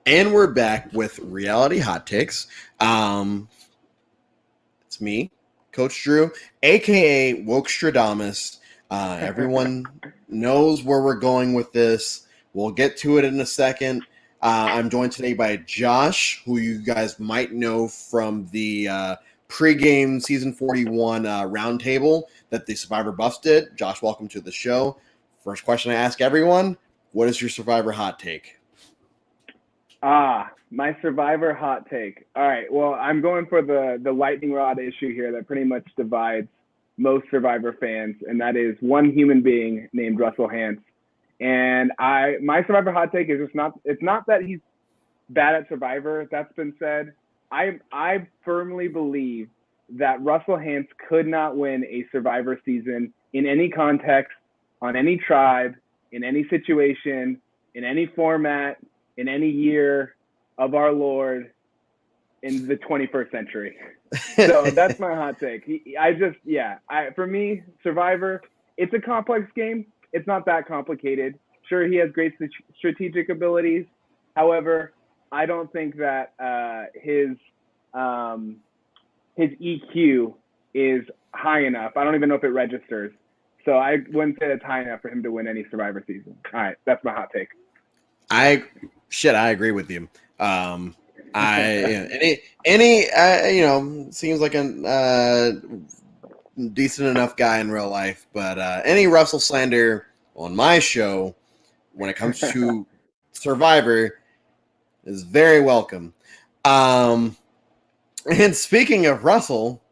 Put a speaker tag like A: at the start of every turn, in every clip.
A: And we're back with Reality Hot Takes. It's me, Coach Drew, aka Wokestradamus. Everyone knows where we're going with this. We'll get to it in a second. I'm joined today by Josh, who you guys might know from the pregame season 41 roundtable that the Survivor Buffs did. Josh, welcome to the show. First question I ask everyone: what is your Survivor hot take?
B: My Survivor hot take. All right. Well, I'm going for the lightning rod issue here that pretty much divides most Survivor fans, and that is one human being named Russell Hantz. And my Survivor hot take is it's not that he's bad at Survivor. That's been said. I firmly believe that Russell Hantz could not win a Survivor season in any context, on any tribe, in any situation, in any format, in any year of our Lord in the 21st century. So that's my hot take. For me, Survivor, it's a complex game. It's not that complicated. Sure, he has great strategic abilities. However, I don't think that his EQ is high enough. I don't even know if it registers. So I wouldn't say it's high enough for him to win any Survivor season. All right, that's my hot take.
A: I agree with you. Seems like a decent enough guy in real life, but any Russell slander on my show when it comes to Survivor is very welcome. And speaking of Russell,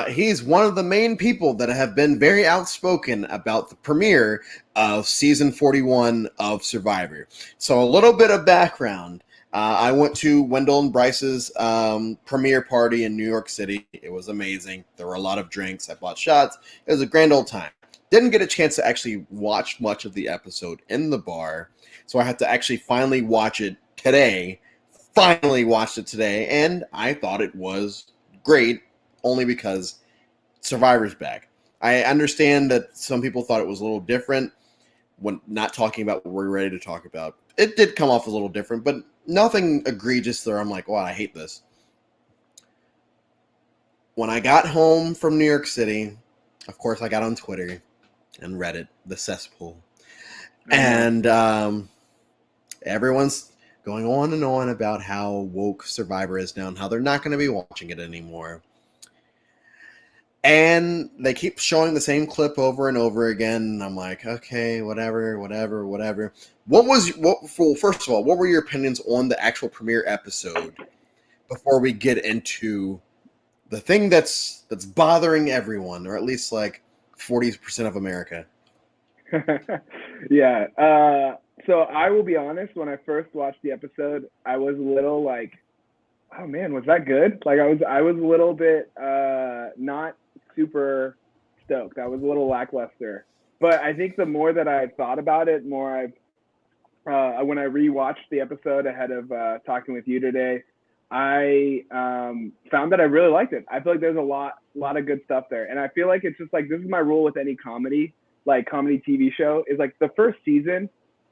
A: he's one of the main people that have been very outspoken about the premiere of season 41 of Survivor. So a little bit of background. I went to Wendell and Bryce's premiere party in New York City. It was amazing. There were a lot of drinks. I bought shots. It was a grand old time. Didn't get a chance to actually watch much of the episode in the bar, so I had to actually finally watch it today. Finally watched it today, and I thought it was great, only because Survivor's back. I understand that some people thought it was a little different when not talking about what we're ready to talk about. It did come off a little different, but nothing egregious there. I'm like, wow, I hate this. When I got home from New York City, of course, I got on Twitter and Reddit, the Cesspool. And everyone's going on and on about how woke Survivor is now and how they're not going to be watching it anymore. And they keep showing the same clip over and over again. And I'm like, okay, whatever. First of all, what were your opinions on the actual premiere episode before we get into the thing that's bothering everyone, or at least like 40% of America?
B: Yeah. So I will be honest, when I first watched the episode, I was a little like, oh man, was that good? Like I was a little bit not super stoked. I was a little lackluster. But I think the more that I thought about it, more when I rewatched the episode ahead of talking with you today, I found that I really liked it. I feel like there's a lot of good stuff there. And I feel like it's just like, this is my rule with any comedy TV show, is like the first season,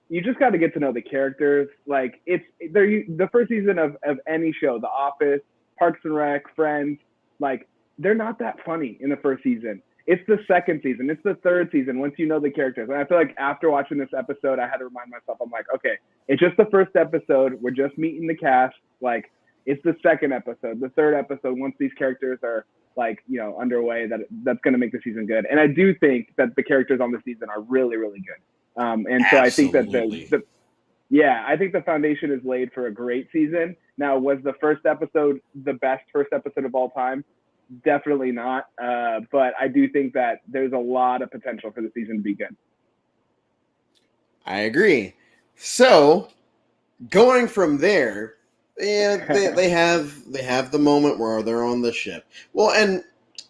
B: you just got to get to know the characters. Like the first season of any show, The Office, Parks and Rec, Friends, like they're not that funny in the first season. It's the second season. It's the third season once you know the characters. And I feel like after watching this episode, I had to remind myself, I'm like, okay, it's just the first episode. We're just meeting the cast. Like it's the second episode, the third episode, once these characters are underway, that's going to make the season good. And I do think that the characters on the season are really, really good. And so
A: Absolutely.
B: I think that I think the foundation is laid for a great season. Now, was the first episode the best first episode of all time? Definitely not. But I do think that there's a lot of potential for the season to be good.
A: I agree. So going from there, they have the moment where they're on the ship. Well, and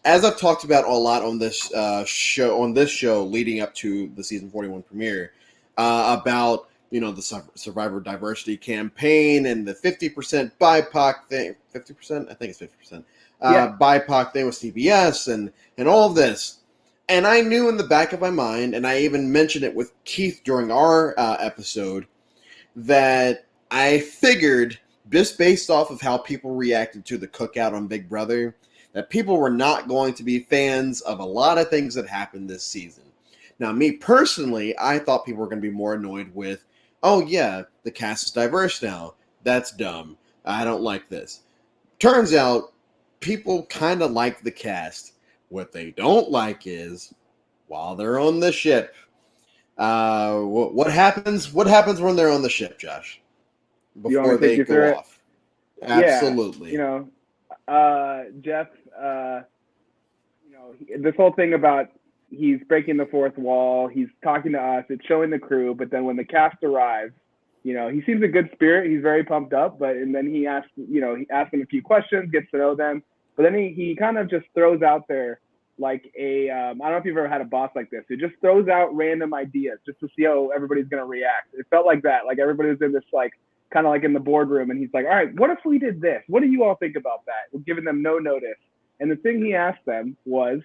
A: as I've talked about a lot on this show leading up to the season 41 premiere, about the Survivor Diversity campaign and the 50% BIPOC thing. 50%, I think it's 50%. BIPOC thing with CBS and all of this. And I knew in the back of my mind, and I even mentioned it with Keith during our episode, that I figured, just based off of how people reacted to the cookout on Big Brother, that people were not going to be fans of a lot of things that happened this season. Now, me personally, I thought people were going to be more annoyed with, oh yeah, the cast is diverse now. That's dumb. I don't like this. Turns out, people kind of like the cast. What they don't like is, while they're on the ship, what happens? What happens when they're on the ship, Josh?
B: You want me
A: Before
B: to take
A: they
B: you
A: go
B: through it?
A: off.
B: Yeah,
A: Absolutely.
B: Jeff, this whole thing about he's breaking the fourth wall, he's talking to us, it's showing the crew, but then when the cast arrives, he seems a good spirit, he's very pumped up, and then he asks them a few questions, gets to know them, but then he kind of just throws out there like I don't know if you've ever had a boss like this, who just throws out random ideas just to see how everybody's going to react. It felt like that, like everybody was in this like kind of like in the boardroom, and he's like, all right, what if we did this? What do you all think about that? We're giving them no notice. And the thing he asked them was,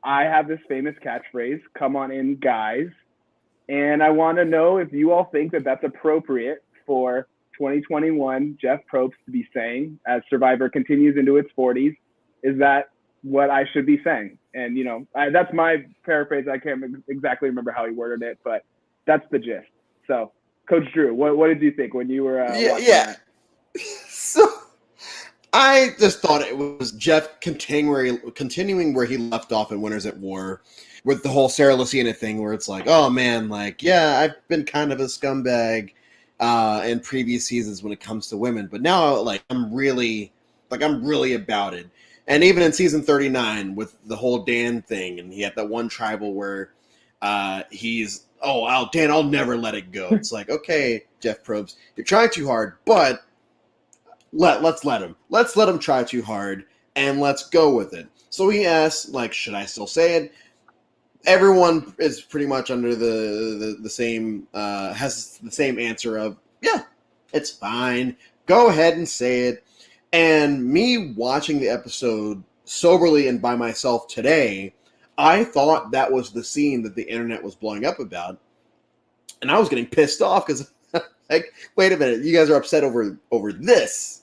B: I have this famous catchphrase, come on in, guys. And I want to know if you all think that that's appropriate for 2021 Jeff Probst to be saying as Survivor continues into its 40s. Is that what I should be saying? And, that's my paraphrase. I can't exactly remember how he worded it, but that's the gist. So, Coach Drew, what did you think when you were watching that?
A: So I just thought it was Jeff continuing where he left off in Winners at War, with the whole Sarah Lucina thing, where it's like, oh man, like, yeah, I've been kind of a scumbag in previous seasons when it comes to women, but now like I'm really about it. And even in season 39 with the whole Dan thing, and he had that one tribal where he's, Dan, I'll never let it go. It's like, okay, Jeff Probst, you're trying too hard, but let's let him. Let's let him try too hard, and let's go with it. So he asks, like, should I still say it? Everyone is pretty much under the same, has the same answer of, yeah, it's fine. Go ahead and say it. And me watching the episode soberly and by myself today, I thought that was the scene that the internet was blowing up about. And I was getting pissed off because, like, wait a minute, you guys are upset over this.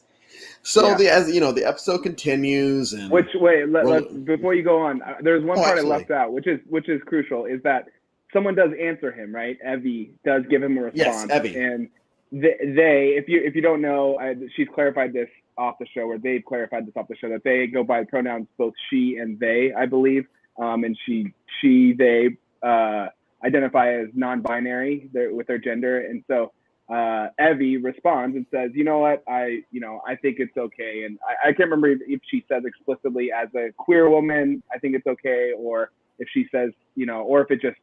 A: So the episode continues, and
B: before you go on, there's one part
A: absolutely.
B: I left out, which is crucial, is that someone does answer him, right? Evie does give him a response.
A: Yes, Evie.
B: And they, if you don't know, she's clarified this off the show, or they've clarified this off the show, that they go by pronouns both she and they, I believe, and they identify as non-binary with their gender, and so. Evie responds and says, you know what, I think it's okay. And I can't remember if she says explicitly as a queer woman, I think it's okay, or if she says, or if it just,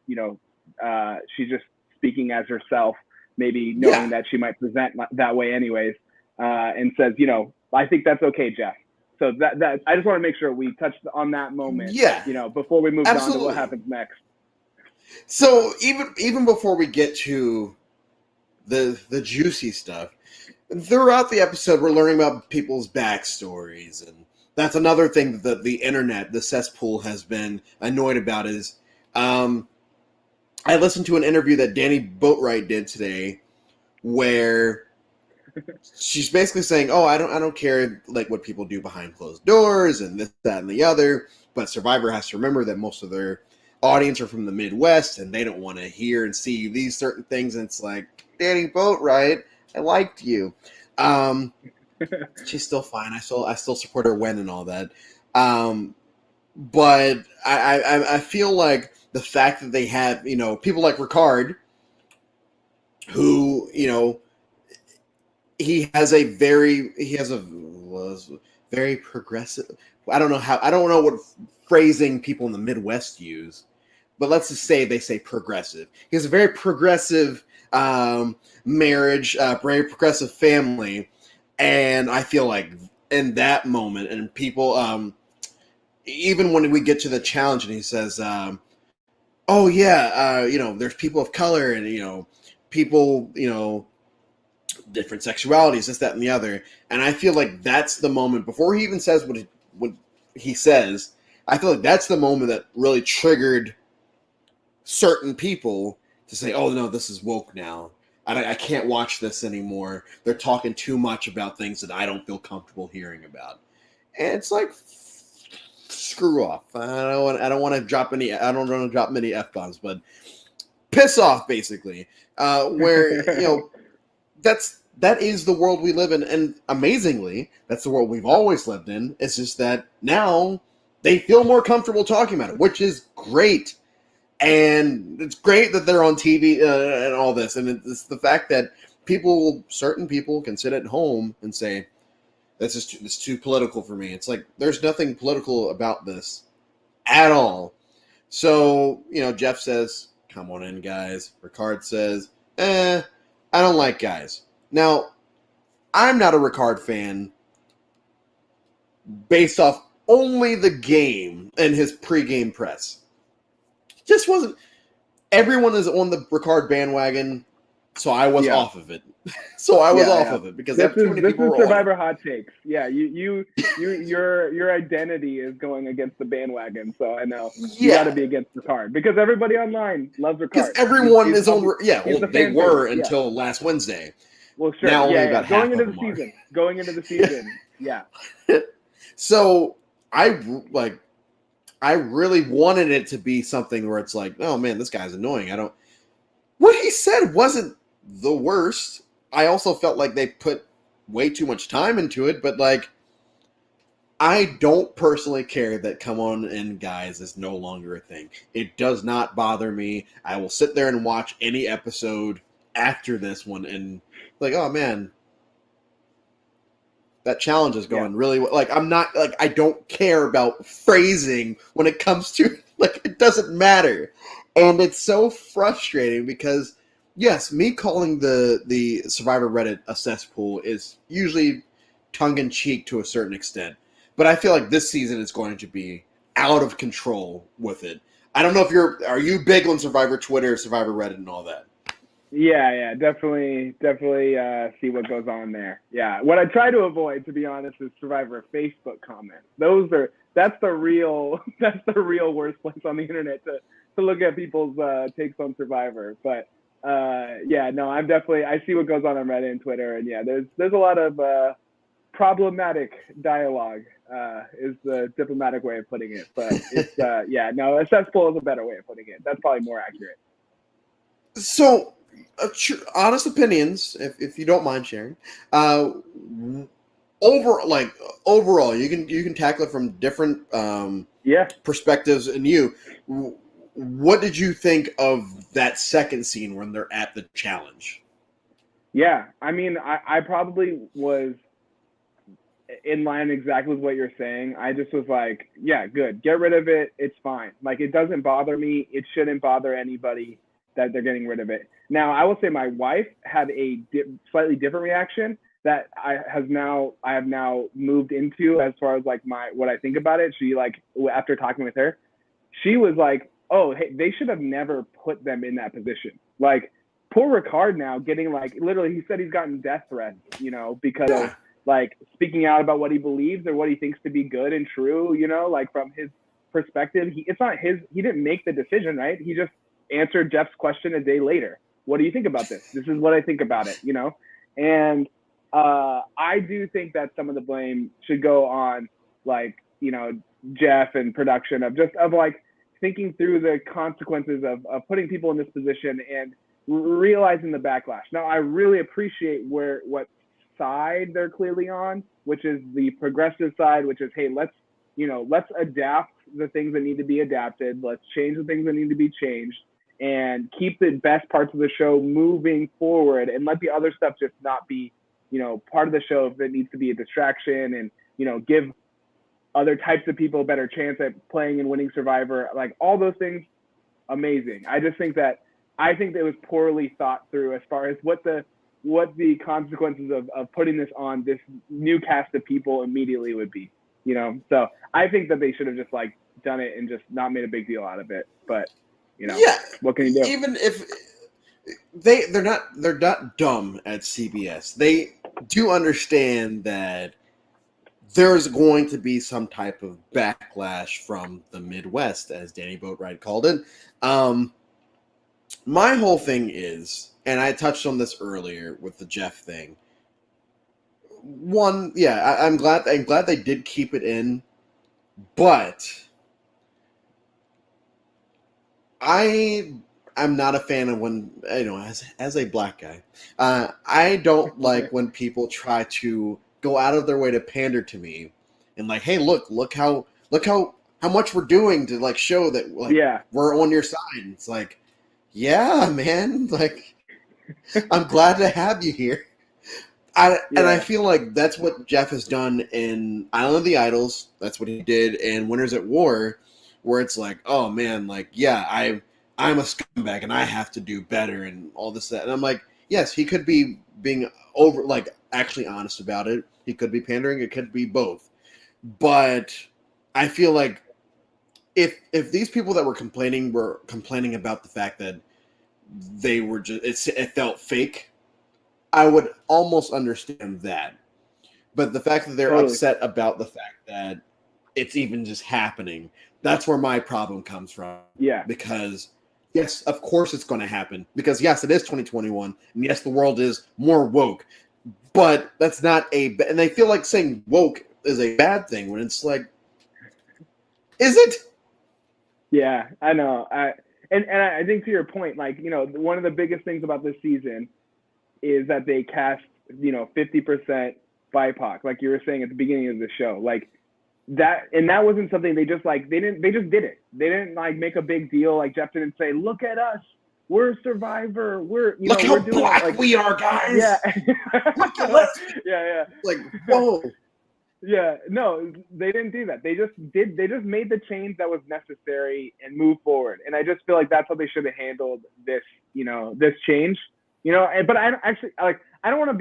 B: she's just speaking as herself, maybe knowing that she might present that way anyways, and says, I think that's okay, Jeff. So that I just want to make sure we touched on that moment, before we move on to what happens next.
A: So even before we get to the juicy stuff, throughout the episode we're learning about people's backstories, and that's another thing that the internet, the cesspool, has been annoyed about is I listened to an interview that Danny Boatwright did today where she's basically saying, I don't care like what people do behind closed doors and this, that, and the other, but Survivor has to remember that most of their audience are from the Midwest and they don't want to hear and see these certain things. And it's like, Danny Boatwright, I liked you. She's still fine. I still support her win and all that. But I feel like the fact that they have, people like Ricard, who, he has a very progressive. I don't know what phrasing people in the Midwest use, but let's just say they say progressive. He has a very progressive marriage, very progressive family, and I feel like in that moment, and people, even when we get to the challenge, and he says, there's people of color, and people, different sexualities, this, that, and the other, and I feel like that's the moment before he even says what he says. I feel like that's the moment that really triggered certain people to say, "Oh no, this is woke now." I can't watch this anymore. They're talking too much about things that I don't feel comfortable hearing about. And it's like, screw off. I don't want to drop any. I don't want to drop many f-bombs, but piss off, basically. Where that is the world we live in, and amazingly, that's the world we've always lived in. It's just that now they feel more comfortable talking about it, which is great. And it's great that they're on TV and all this. And it's the fact that certain people can sit at home and say, it's too political for me. It's like, there's nothing political about this at all. So, Jeff says, come on in, guys. Ricard says, I don't like guys. Now, I'm not a Ricard fan based off only the game and his pregame press. Just wasn't. Everyone is on the Ricard bandwagon, so I was off of it. Off of it because
B: this
A: too many people
B: is Survivor hot takes. Yeah, your identity is going against the bandwagon. So I know you got to be against Ricard because everybody online loves Ricard.
A: Because everyone is on. Yeah, well, they were until last Wednesday.
B: Well, sure.
A: Now only about half
B: going into the season. Yeah.
A: So I really wanted it to be something where it's like, oh man, this guy's annoying. What he said wasn't the worst. I also felt like they put way too much time into it, but like, I don't personally care that come on in guys is no longer a thing. It does not bother me. I will sit there and watch any episode after this one and like, oh man, that challenge is going really well. Like, I'm not, like, I don't care about phrasing when it comes to, like, it doesn't matter. And it's so frustrating because, yes, me calling the Survivor Reddit a cesspool is usually tongue-in-cheek to a certain extent. But I feel like this season is going to be out of control with it. I don't know if are you big on Survivor Twitter, Survivor Reddit, and all that?
B: Yeah, definitely see what goes on there. Yeah, what I try to avoid, to be honest, is Survivor Facebook comments. That's the real worst place on the internet to look at people's takes on Survivor. But I see what goes on Reddit and Twitter, and yeah, there's a lot of problematic dialogue. Is the diplomatic way of putting it, but it's a cesspool is a better way of putting it. That's probably more accurate.
A: So. Honest opinions, if you don't mind sharing. Overall, you can tackle it from different perspectives. And what did you think of that second scene when they're at the challenge?
B: Yeah, I mean, I probably was in line exactly with what you're saying. I just was like, yeah, good, get rid of it. It's fine. Like, it doesn't bother me. It shouldn't bother anybody that they're getting rid of it. Now, I will say my wife had a slightly different reaction that I have now moved into as far as like what I think about it. She, like, after talking with her, she was like, oh, hey, they should have never put them in that position. Like, poor Ricard now getting, like, literally, he said he's gotten death threats, because of like speaking out about what he believes or what he thinks to be good and true, like from his perspective. He didn't make the decision, right? He just answered Jeff's question a day later. What do you think about this? This is what I think about it, And I do think that some of the blame should go on, like, Jeff and production of like thinking through the consequences of putting people in this position and realizing the backlash. Now, I really appreciate what side they're clearly on, which is the progressive side, which is, hey, let's adapt the things that need to be adapted. Let's change the things that need to be changed and keep the best parts of the show moving forward and let the other stuff just not be, part of the show if it needs to be a distraction and, give other types of people a better chance at playing and winning Survivor. Like, all those things, amazing. I think it was poorly thought through as far as what the consequences of putting this on this new cast of people immediately would be, So I think that they should have just, like, done it and just not made a big deal out of it. But, what can you do?
A: Even if they're not dumb at CBS, they do understand that there's going to be some type of backlash from the Midwest, as Danny Boatwright called it. My whole thing is, and I touched on this earlier with the Jeff thing. One, yeah, I'm glad they did keep it in, but I'm not a fan of when, as a black guy, I don't like when people try to go out of their way to pander to me and like, hey, look how much we're doing to like show that like we're on your side. It's like, yeah, man, like I'm glad to have you here. And I feel like that's what Jeff has done in Island of the Idols. That's what he did in Winners at War, where it's like, oh man, like yeah, I'm a scumbag and I have to do better and all this that. And I'm like, yes, he could be being over like actually honest about it. He could be pandering. It could be both. But I feel like if these people that were complaining about the fact that they were just it felt fake, I would almost understand that. But the fact that they're upset about the fact that it's even just happening, that's where my problem comes from.
B: Yeah.
A: Because, yes, of course it's going to happen. Because, yes, it is 2021. And, yes, the world is more woke. But that's not and they feel like saying woke is a bad thing when it's like, is it?
B: Yeah, I know. And I think to your point, like, one of the biggest things about this season is that they cast, 50% BIPOC, like you were saying at the beginning of the show. Like that, and that wasn't something they just they just did it. They didn't like make a big deal. Like Jeff didn't say, look at us. We're Survivor.
A: Look how black we are, guys.
B: Yeah.
A: Look at us.
B: Yeah.
A: Like, whoa.
B: Yeah, no, they didn't do that. They just made the change that was necessary and moved forward. And I just feel like that's how they should have handled this, this change. But I actually I don't want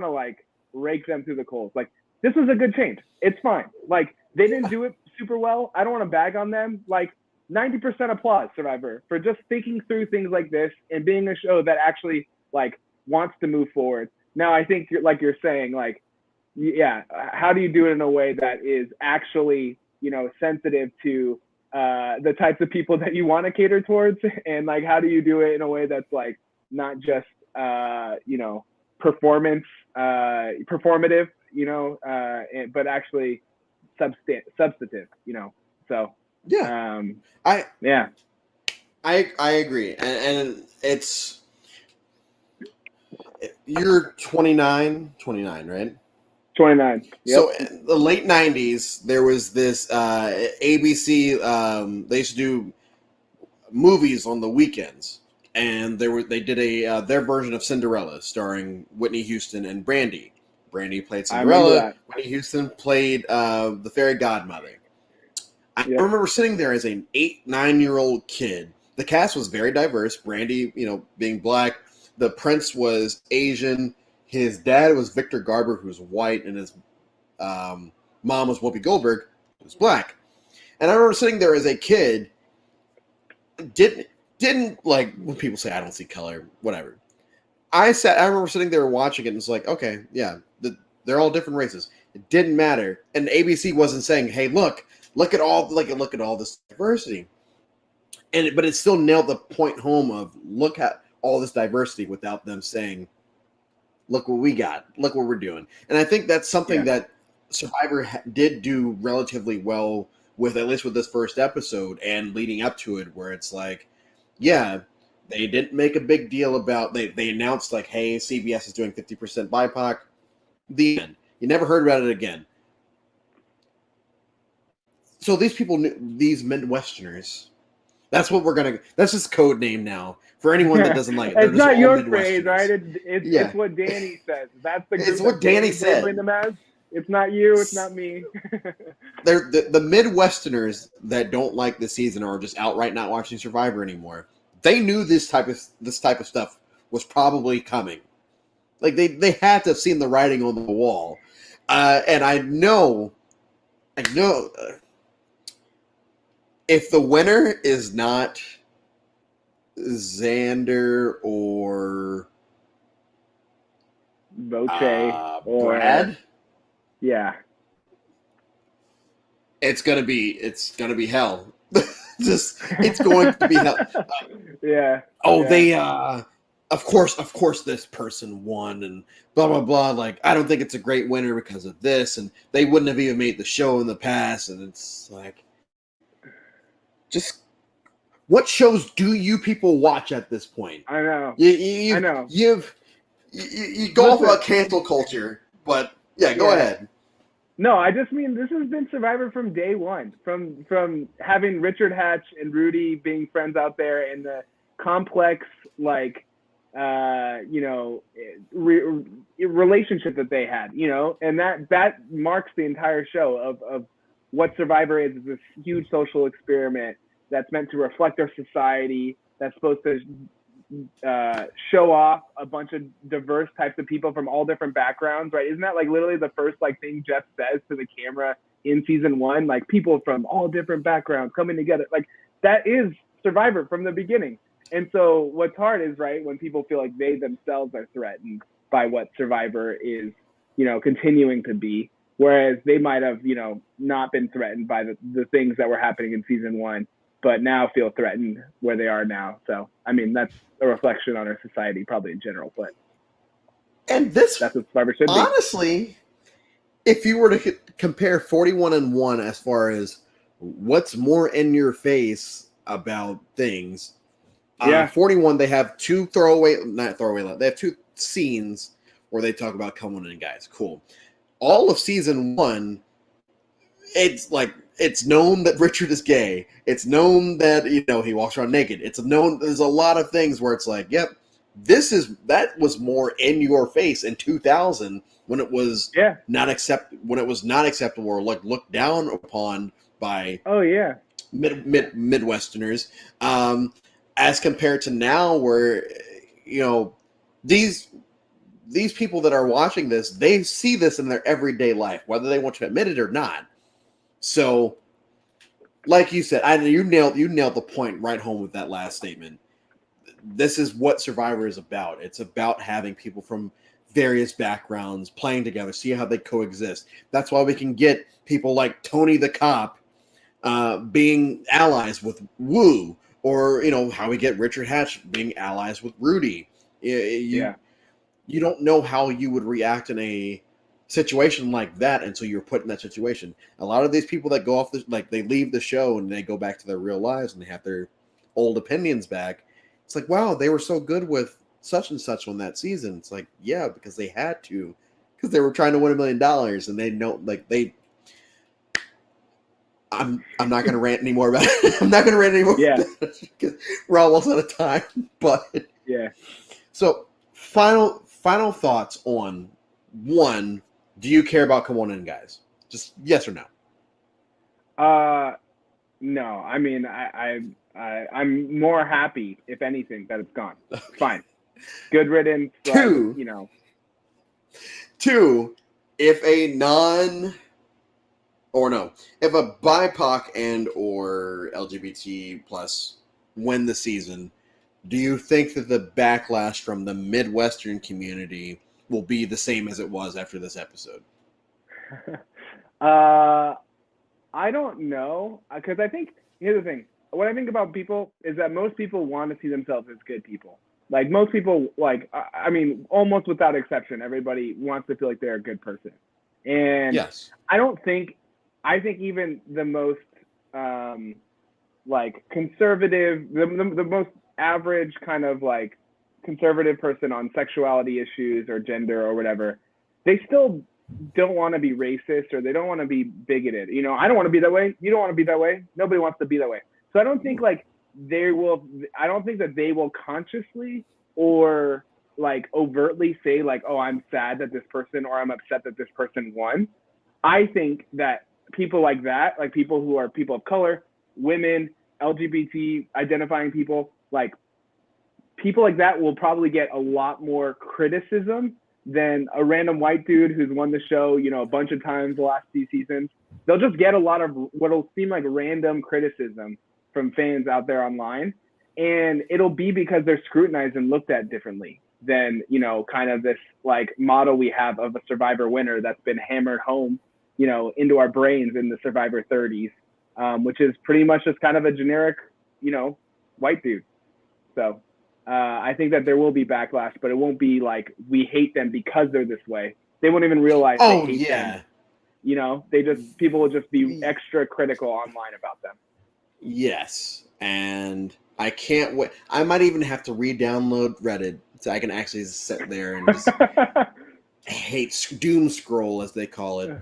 B: to like rake them through the coals. Like this was a good change. It's fine. Like they didn't do it super well. I don't want to bag on them. Like 90% applause, Survivor, for just thinking through things like this and being a show that actually like wants to move forward. Now I think like you're saying, like, yeah, how do you do it in a way that is actually, sensitive to the types of people that you want to cater towards, and like how do you do it in a way that's like not just performative, but actually substantive, So
A: yeah, I agree, and it's you're 29, right?
B: 29. Yep.
A: So in the late 90s, there was this ABC. They used to do movies on the weekends, and they did their version of Cinderella, starring Whitney Houston and Brandy. Brandy played Cinderella. Whitney Houston played the fairy godmother. I remember sitting there as an 8-9-year-old kid. The cast was very diverse. Brandy, being black. The prince was Asian. His dad was Victor Garber, who's white, and his mom was Whoopi Goldberg, who's black. And I remember sitting there as a kid, didn't like when people say I don't see color, whatever. I remember sitting there watching it, and it's like, okay, yeah, they're all different races. It didn't matter, and ABC wasn't saying, hey, look at all this diversity, but it still nailed the point home of look at all this diversity without them saying, look what we got. Look what we're doing. And I think that's something that Survivor did do relatively well with, at least with this first episode and leading up to it, where it's like, yeah, they didn't make a big deal about, they announced like, hey, CBS is doing 50% BIPOC. The end. You never heard about it again. So these people, these Midwesterners, that's just code name now. For anyone that doesn't like it,
B: it's not your phrase, right? It's what Danny says. That's the.
A: It's what Danny said.
B: Them as. It's not you. It's not me.
A: They're the Midwesterners that don't like the season or are just outright not watching Survivor anymore. They knew this type of stuff was probably coming. Like they had to have seen the writing on the wall, and I know. If the winner is not Xander or
B: Voce
A: or Brad,
B: yeah,
A: it's gonna be hell. It's going to be hell.
B: Yeah.
A: Oh, yeah. of course, this person won, and blah blah blah. Like, I don't think it's a great winner because of this, and they wouldn't have even made the show in the past. And it's like, just what shows do you people watch at this point?
B: I know.
A: You
B: I know.
A: You go off about cancel culture, but yeah, go ahead.
B: No, I just mean this has been Survivor from day one, from having Richard Hatch and Rudy being friends out there and the complex, like, relationship that they had, and that marks the entire show of what Survivor is this huge social experiment that's meant to reflect our society, that's supposed to show off a bunch of diverse types of people from all different backgrounds, right? Isn't that like literally the first like thing Jeff says to the camera in season 1? Like, people from all different backgrounds coming together. Like, that is Survivor from the beginning. And so what's hard is, right, when people feel like they themselves are threatened by what Survivor is, continuing to be, whereas they might have, not been threatened by the things that were happening in season 1, but now feel threatened where they are now. So, I mean, that's a reflection on our society probably in general, but
A: that's
B: what Survivor should be.
A: Honestly, if you were to compare 41-1 as far as what's more in your face about things, 41, they have two they have two scenes where they talk about coming in guys. Cool. All of season 1, it's like, it's known that Richard is gay. It's known that, he walks around naked. It's known, there's a lot of things where it's like, yep, that was more in your face in 2000 when it was not acceptable or like looked down upon by Midwesterners, as compared to now where, these people that are watching this, they see this in their everyday life, whether they want to admit it or not. So, like you said, you nailed the point right home with that last statement. This is what Survivor is about. It's about having people from various backgrounds playing together, see how they coexist. That's why we can get people like Tony the cop being allies with Woo, or how we get Richard Hatch being allies with Rudy. You don't know how you would react in a situation like that until you're put in that situation. A lot of these people that go off they leave the show and they go back to their real lives and they have their old opinions back. It's like, wow, they were so good with such and such on that season. It's like, yeah, because they had to, because they were trying to win $1 million, and they know, like, I'm not going to rant anymore about it. I'm not going to rant anymore.
B: Yeah,
A: because we're almost out of time. But
B: yeah.
A: So final thoughts on one. Do you care about Come On In, guys? Just yes or no.
B: No. I mean, I'm more happy, if anything, that it's gone. Okay. Fine. Good riddance.
A: Two. If a BIPOC and or LGBT plus win the season, do you think that the backlash from the Midwestern community will be the same as it was after this episode?
B: I don't know, because I think, here's the thing. What I think about people is that most people want to see themselves as good people. Like, most people, like, I mean, almost without exception, everybody wants to feel like they're a good person. And yes. I think even the most, like, conservative, the most average kind of, like, conservative person on sexuality issues or gender or whatever, they still don't want to be racist, or they don't want to be bigoted. I don't want to be that way. You don't want to be that way. Nobody wants to be that way. So I don't think that they will consciously or like overtly say like, oh, I'm sad that this person, or I'm upset that this person won. I think that people like that, like people who are people of color, women, LGBT identifying people, like people like that will probably get a lot more criticism than a random white dude who's won the show, a bunch of times the last few seasons. They'll just get a lot of what'll seem like random criticism from fans out there online. And it'll be because they're scrutinized and looked at differently than, kind of this like model we have of a Survivor winner that's been hammered home, into our brains in the Survivor 30s, which is pretty much just kind of a generic, white dude. So I think that there will be backlash, but it won't be like we hate them because they're this way. They won't even realize they
A: Oh
B: hate them.
A: yeah,
B: You know, people will just be extra critical online about them.
A: yes, and I can't wait. I might even have to re-download Reddit so I can actually sit there and just doom scroll, as they call it,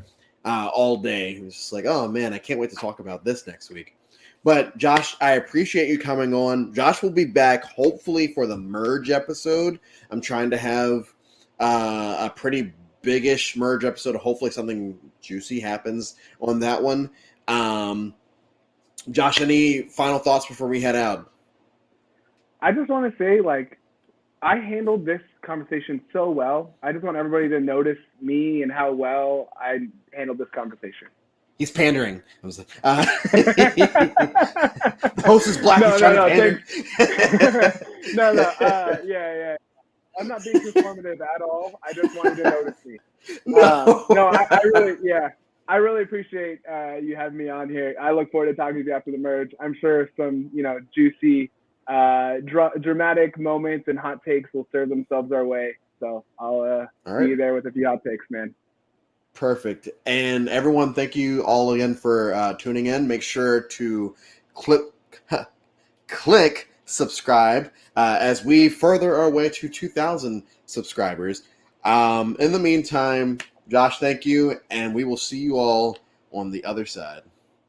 A: all day. It's just like, oh man, I can't wait to talk about this next week. But Josh, I appreciate you coming on. Josh will be back hopefully for the merge episode. I'm trying to have a pretty biggish merge episode. Hopefully something juicy happens on that one. Josh, any final thoughts before we head out?
B: I just want to say, like, I handled this conversation so well. I just want everybody to notice me and how well I handled this conversation.
A: He's pandering. I was like, the host is black. He's trying to pander.
B: Yeah. I'm not being performative at all. I just wanted to notice me.
A: No,
B: I really appreciate you having me on here. I look forward to talking to you after the merge. I'm sure some, juicy, dramatic moments and hot takes will serve themselves our way. So I'll see you there with a few hot takes, man.
A: Perfect. And everyone, thank you all again for tuning in. Make sure to click subscribe as we further our way to 2,000 subscribers. In the meantime, Josh, thank you, and we will see you all on the other side.